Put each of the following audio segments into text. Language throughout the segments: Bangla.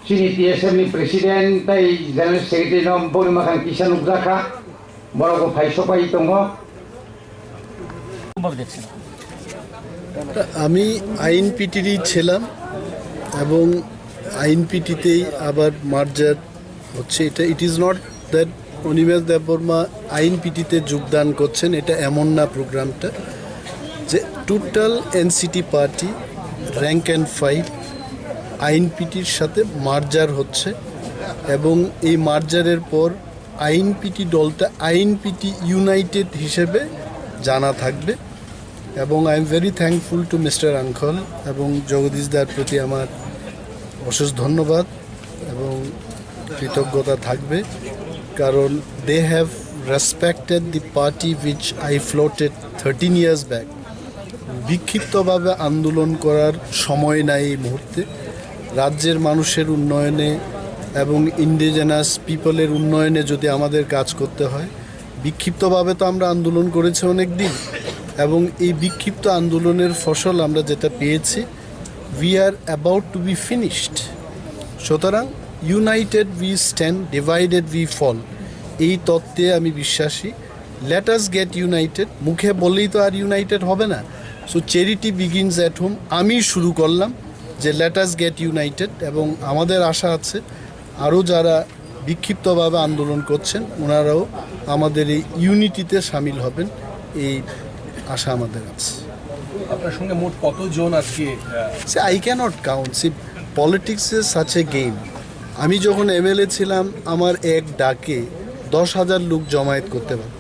sini TSM ni presiden tai general secretary nom Purnimakan Kisan Ugraka borogo Phaisopai tongo আমি আইএনপিটিরই ছিলাম এবং আইএনপিটিতেই আবার মার্জার হচ্ছে। এটা it is not that Animesh Debbarma আইএনপিটিতে যোগদান করছেন, এটা এমন না। প্রোগ্রামটা যে total N C T party rank and file আইএনপিটির সাথে মার্জার হচ্ছে এবং এই মার্জারের পর আইএনপিটি দলটা আইএনপিটি ইউনাইটেড হিসেবে জানা থাকবে। এবং I am very thankful to mister uncle এবং জগদীশ দার প্রতি আমার অশেষ ধন্যবাদ এবং কৃতজ্ঞতা থাকবে, কারণ they have respected the party which I floated 13 years back. বিক্ষিপ্তভাবে আন্দোলন করার সময় নাই এই মুহূর্তে। রাজ্যের মানুষের উন্নয়নে এবং ইন্ডিজেনাস পিপলের উন্নয়নে যদি আমাদের কাজ করতে হয়, বিক্ষিপ্তভাবে তো আমরা আন্দোলন করেছি অনেক দিন এবং এই বিক্ষিপ্ত আন্দোলনের ফসল আমরা যেটা পেয়েছি, we are about to be finished. সুতরাং united we stand, divided we fall, এই তত্ত্বে আমি বিশ্বাসী। Let us get united. মুখে বললেই তো আর ইউনাইটেড হবে না। So charity begins at home. আমি শুরু করলাম যে লেট আস গেট ইউনাইটেড এবং আমাদের আশা আছে আরও যারা বিক্ষিপ্তভাবে আন্দোলন করছেন ওনারাও আমাদের এই ইউনিটিতে সামিল হবেন, এই আশা আমাদের আছে। আপনার সঙ্গে মোট কতজন আজকে? সে I cannot count. See politics is such a game. আমি যখন এমএলএ ছিলাম আমার এক ডাকে 10,000 লোক জমায়েত করতে পারত।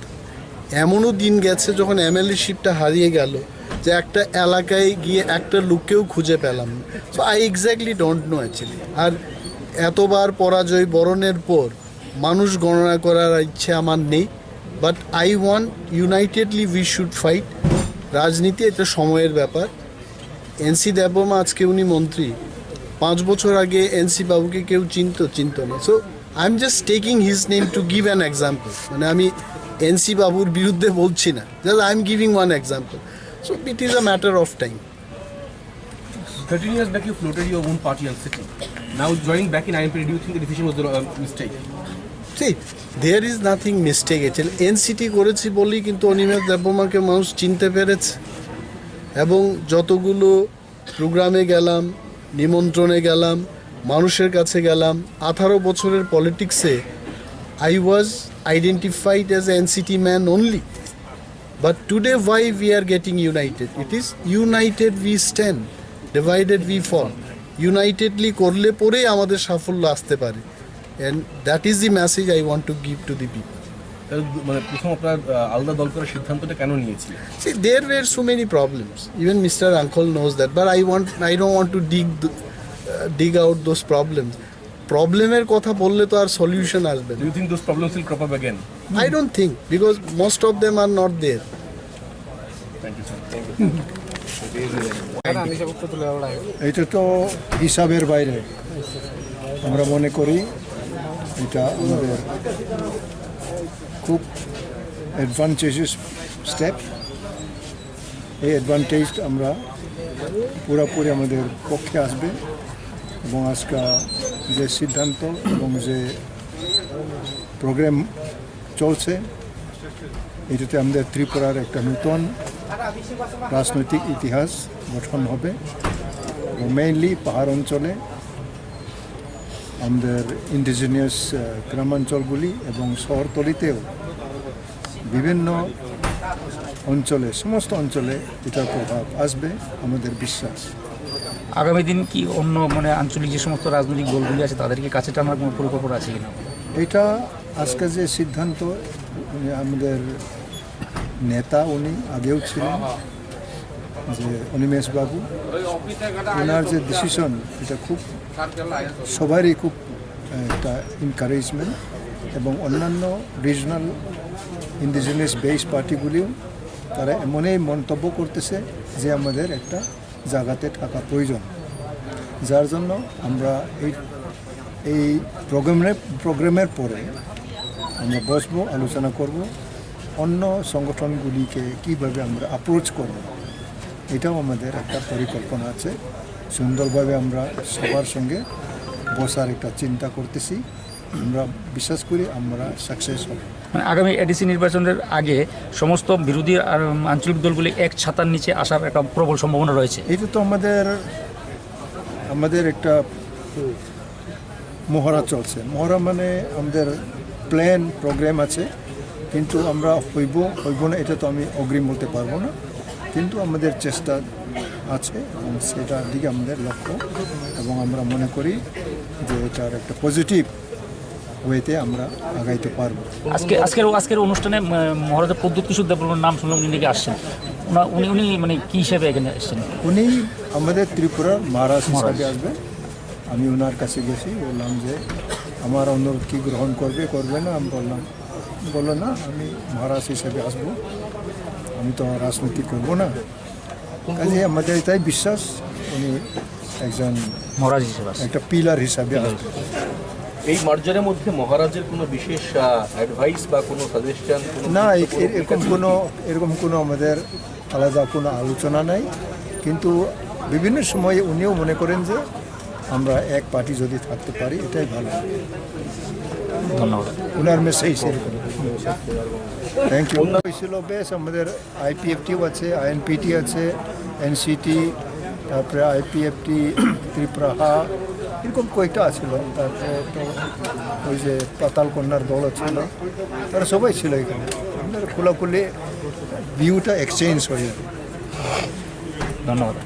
এমনও দিন গেছে যখন এমএলএশিপটা হারিয়ে গেল যে একটা এলাকায় গিয়ে একটা লোককেও খুঁজে পেলাম না। So I exactly don't know actually. আর এতবার পরাজয় বরণের পর মানুষ গণনা করার ইচ্ছে আমার নেই, but I want unitedly we should fight. রাজনীতি এটা সময়ের ব্যাপার। এনসি দেববর্মা আজকে উনি মন্ত্রী, 5 বছর আগে এনসি বাবুকে কেউ চিনত না। So I am just taking his name to give an example. মানে আমি এনসি বাবুর বিরুদ্ধে বলছি না, just I am giving one example. So it is a matter of time. 13 years back you floated your own party and city. Now joining back in INPD, do you think the decision was a mistake? See, there is nothing mistake actually. NCT করেছি বলেই কিন্তু অনিমেষ দেববর্মাকে মানুষ চিনতে পেরেছে এবং যতগুলো প্রোগ্রামে গেলাম, নিমন্ত্রণে গেলাম, মানুষের কাছে গেলাম, 18 বছরের পলিটিক্সে I was identified as an NCT man only. But today why we are getting united? It is united we stand, divided we fall. Unitedly করলে পরে আমাদের সাফল্য আসতে পারে। And that is the message I want to give to the people. মানে প্রথম আপনার আলাদা দল করার সিদ্ধান্তটা কেন নিয়েছিলেন? See, there were so many problems. Even Mr. Uncle knows that. But I don't want to dig out those problems. Problemের কথা বললে তো আর সলিউশন আসবে না। Do you think those problems will crop up again? I don't think, because most of them are not there. Thank you, sir. এটা তো হিসাবের বাইরে। আমরা মনে করি এটা আমাদের খুব অ্যাডভান্টেজেস স্টেপ। এই অ্যাডভান্টেজ আমরা পুরোপুরি আমাদের পক্ষে আসবে এবং আজকে যে সিদ্ধান্ত এবং যে প্রোগ্রাম চলছে এটাতে আমাদের ত্রিপুরার একটা নতুন রাজনৈতিক ইতিহাস গঠন হবে এবং মেইনলি পাহাড় অঞ্চলে আমাদের ইন্ডিজিনিয়াস গ্রামাঞ্চলগুলি এবং শহরতলিতেও বিভিন্ন অঞ্চলে, সমস্ত অঞ্চলে এটার প্রভাব আসবে আমাদের বিশ্বাস। আগামী দিন কি অন্য মানে আঞ্চলিক যে সমস্ত রাজনৈতিক দলগুলি আছে তাদেরকে কাছে টানার কোনো পরিকল্পনা আছে কিনা? এটা আজকে যে সিদ্ধান্ত আমাদের নেতা উনি আগেও ছিলেন যে অনিমেষ বাবু, ওনার যে ডিসিশন এটা খুব সবারই খুব একটা এনকারেজমেন্ট এবং অন্যান্য রিজনাল ইন্ডিজিনিয়াস বেস পার্টিগুলিও তারা এমনই মন্তব্য করতেছে যে আমাদের একটা জায়গাতে থাকা প্রয়োজন, যার জন্য আমরা এই প্রোগ্রামের পরে আমরা বসবো, আলোচনা করব অন্য সংগঠনগুলিকে কীভাবে আমরা অ্যাপ্রোচ করব। এটাও আমাদের একটা পরিকল্পনা আছে। সুন্দরভাবে আমরা সবার সঙ্গে বসার একটা চিন্তা করতেছি। আমরা বিশ্বাস করি আমরা সাকসেস হব। মানে আগামী এডিসি নির্বাচনের আগে সমস্ত বিরোধী আর আঞ্চলিক দলগুলি এক ছাতার নিচে আসার একটা প্রবল সম্ভাবনা রয়েছে। এটা তো আমাদের একটা মহড়া চলছে। মহড়া মানে আমাদের প্ল্যান প্রোগ্রাম আছে, কিন্তু আমরা হইব না এটা তো আমি অগ্রিম বলতে পারবো না, কিন্তু আমাদের চেষ্টা আছে এবং সেটার দিকে আমাদের লক্ষ্য, এবং আমরা মনে করি যে এটার একটা পজিটিভ ওয়েতে আমরা আগাইতে পারবো। আজকের অনুষ্ঠানে মহারাজা প্রদ্যুৎ কিশোর দেববর্মার নাম শুনলাম, উনি নাকি আসছেন। উনি মানে কি হিসেবে এখানে আসছেন? উনি আমাদের ত্রিপুরার মহারাজ হিসাবে আসবেন। আমি ওনার কাছে গেছি, বললাম যে আমার অনুরোধ কি গ্রহণ করবে না। আমি বললো না, আমি মহারাজ হিসাবে আসবো, আমি তো রাজনীতি করবো না। কাজে আমাদের এটাই বিশ্বাস উনি একজন মহারাজ হিসেবে একটা পিলার হিসাবে আসবেন। এই মার্জারের মধ্যে মহারাজের কোনো বিশেষ অ্যাডভাইস বা কোনো সাজেশন? না, এরকম কোনো আমাদের আলাদা কোনো আলোচনা নাই, কিন্তু বিভিন্ন সময়ে উনিও মনে করেন যে আমরা এক পার্টি যদি থাকতে পারি এটাই ভালো। ধন্যবাদ। ওনার মেসেজ সেরকম। Thank you. হয়েছিল বেশ, আমাদের আইপিএফটিও আছে, আইএনপিটি আছে, এনসিটি, তারপরে আইপিএফটি ত্রিপুরা, এরকম কয়েকটা ছিল। তারপরে তো ওই যে পাতাল কন্যার দল ছিল, তারা সবাই ছিল এখানে। আমাদের খোলাখুলি ভিউটা এক্সচেঞ্জ হয়ে যাবে। ধন্যবাদ।